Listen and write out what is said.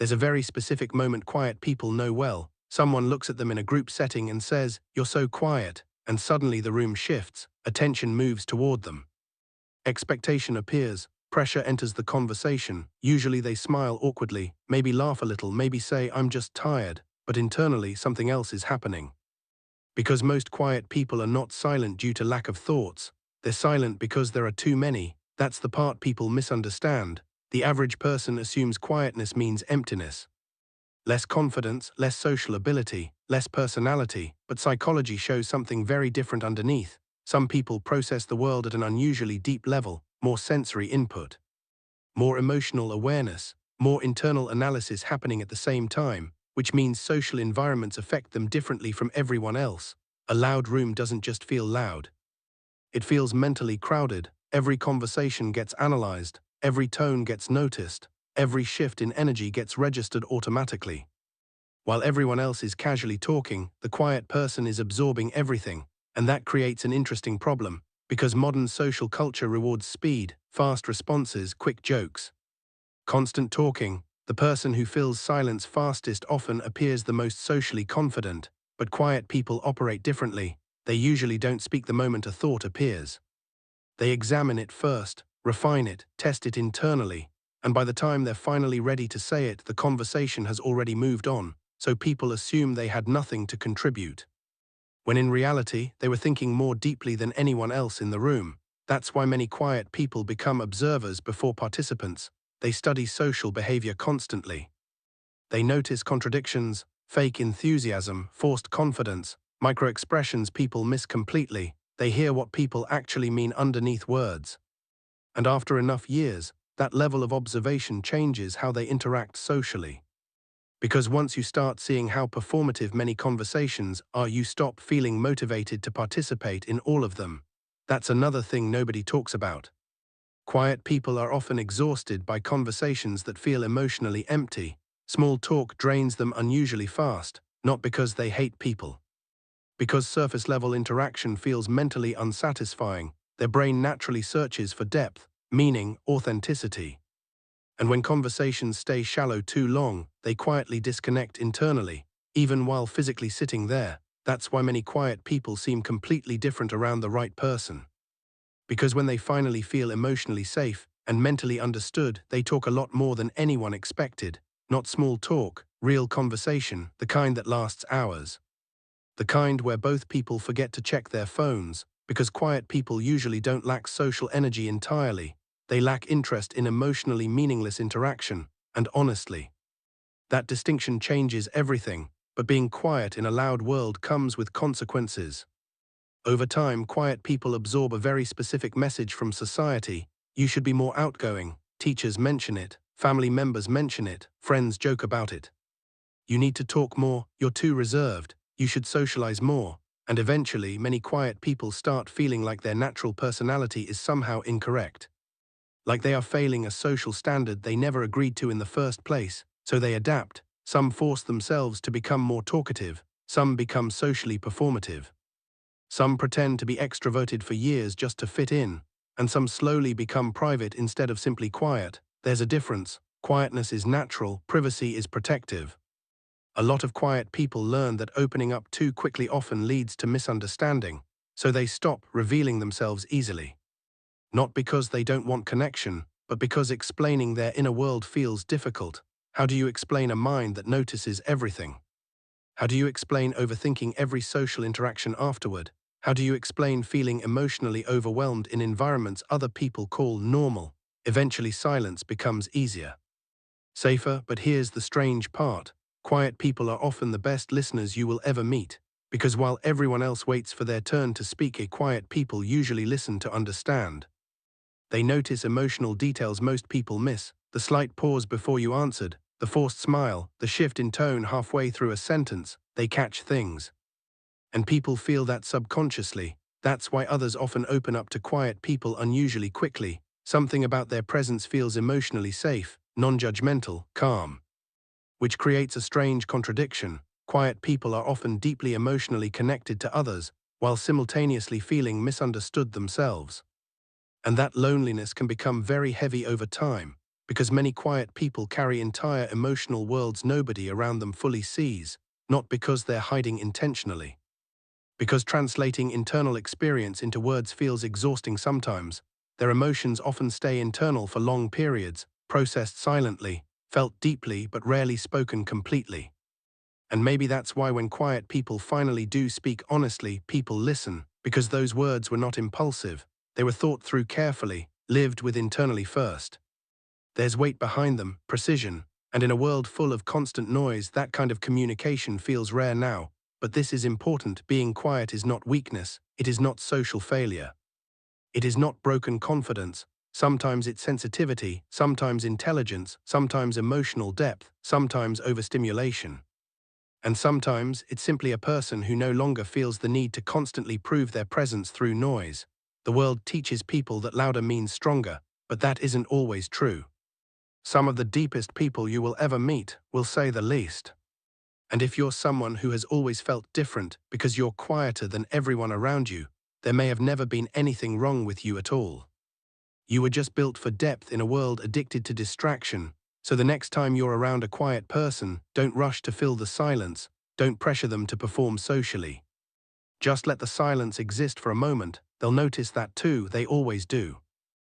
There's a very specific moment quiet people know well. Someone looks at them in a group setting and says, "You're so quiet," and suddenly the room shifts, attention moves toward them. Expectation appears, pressure enters the conversation. Usually they smile awkwardly, maybe laugh a little, maybe say, "I'm just tired," but internally something else is happening. Because most quiet people are not silent due to lack of thoughts, they're silent because there are too many. That's the part people misunderstand. The average person assumes quietness means emptiness. Less confidence, less social ability, less personality, but psychology shows something very different underneath. Some people process the world at an unusually deep level, more sensory input, more emotional awareness, more internal analysis happening at the same time, which means social environments affect them differently from everyone else. A loud room doesn't just feel loud. It feels mentally crowded. Every conversation gets analyzed, every tone gets noticed, every shift in energy gets registered automatically. While everyone else is casually talking, the quiet person is absorbing everything, and that creates an interesting problem, because modern social culture rewards speed, fast responses, quick jokes. Constant talking, the person who fills silence fastest often appears the most socially confident, but quiet people operate differently. They usually don't speak the moment a thought appears. They examine it first, refine it, test it internally, and by the time they're finally ready to say it, the conversation has already moved on, so people assume they had nothing to contribute. When in reality, they were thinking more deeply than anyone else in the room. That's why many quiet people become observers before participants. They study social behavior constantly. They notice contradictions, fake enthusiasm, forced confidence, micro-expressions people miss completely. They hear what people actually mean underneath words. And after enough years, that level of observation changes how they interact socially. Because once you start seeing how performative many conversations are, you stop feeling motivated to participate in all of them. That's another thing nobody talks about. Quiet people are often exhausted by conversations that feel emotionally empty. Small talk drains them unusually fast, not because they hate people. Because surface-level interaction feels mentally unsatisfying, their brain naturally searches for depth, meaning, authenticity. And when conversations stay shallow too long, they quietly disconnect internally, even while physically sitting there. That's why many quiet people seem completely different around the right person. Because when they finally feel emotionally safe and mentally understood, they talk a lot more than anyone expected. Not small talk, real conversation, the kind that lasts hours. The kind where both people forget to check their phones, because quiet people usually don't lack social energy entirely. They lack interest in emotionally meaningless interaction, and honestly, that distinction changes everything, but being quiet in a loud world comes with consequences. Over time, quiet people absorb a very specific message from society. You should be more outgoing. Teachers mention it, family members mention it, friends joke about it. You need to talk more, you're too reserved, you should socialize more, and eventually many quiet people start feeling like their natural personality is somehow incorrect. Like they are failing a social standard they never agreed to in the first place, so they adapt. Some force themselves to become more talkative, some become socially performative. Some pretend to be extroverted for years just to fit in, and some slowly become private instead of simply quiet. There's a difference. Quietness is natural, privacy is protective. A lot of quiet people learn that opening up too quickly often leads to misunderstanding, so they stop revealing themselves easily. Not because they don't want connection, but because explaining their inner world feels difficult. How do you explain a mind that notices everything? How do you explain overthinking every social interaction afterward? How do you explain feeling emotionally overwhelmed in environments other people call normal? Eventually silence becomes easier. Safer, but here's the strange part. Quiet people are often the best listeners you will ever meet. Because while everyone else waits for their turn to speak, quiet people usually listen to understand. They notice emotional details most people miss, the slight pause before you answered, the forced smile, the shift in tone halfway through a sentence. They catch things. And people feel that subconsciously. That's why others often open up to quiet people unusually quickly. Something about their presence feels emotionally safe, non-judgmental, calm. Which creates a strange contradiction. Quiet people are often deeply emotionally connected to others, while simultaneously feeling misunderstood themselves. And that loneliness can become very heavy over time. Because many quiet people carry entire emotional worlds nobody around them fully sees, not because they're hiding intentionally. Because translating internal experience into words feels exhausting sometimes, their emotions often stay internal for long periods, processed silently, felt deeply but rarely spoken completely. And maybe that's why when quiet people finally do speak honestly, people listen, because those words were not impulsive, they were thought through carefully, lived with internally first. There's weight behind them, precision, and in a world full of constant noise, that kind of communication feels rare now. But this is important. Being quiet is not weakness, it is not social failure. It is not broken confidence. Sometimes it's sensitivity, sometimes intelligence, sometimes emotional depth, sometimes overstimulation. And sometimes it's simply a person who no longer feels the need to constantly prove their presence through noise. The world teaches people that louder means stronger, but that isn't always true. Some of the deepest people you will ever meet will say the least. And if you're someone who has always felt different because you're quieter than everyone around you, there may have never been anything wrong with you at all. You were just built for depth in a world addicted to distraction, so the next time you're around a quiet person, don't rush to fill the silence, don't pressure them to perform socially. Just let the silence exist for a moment, they'll notice that too, they always do.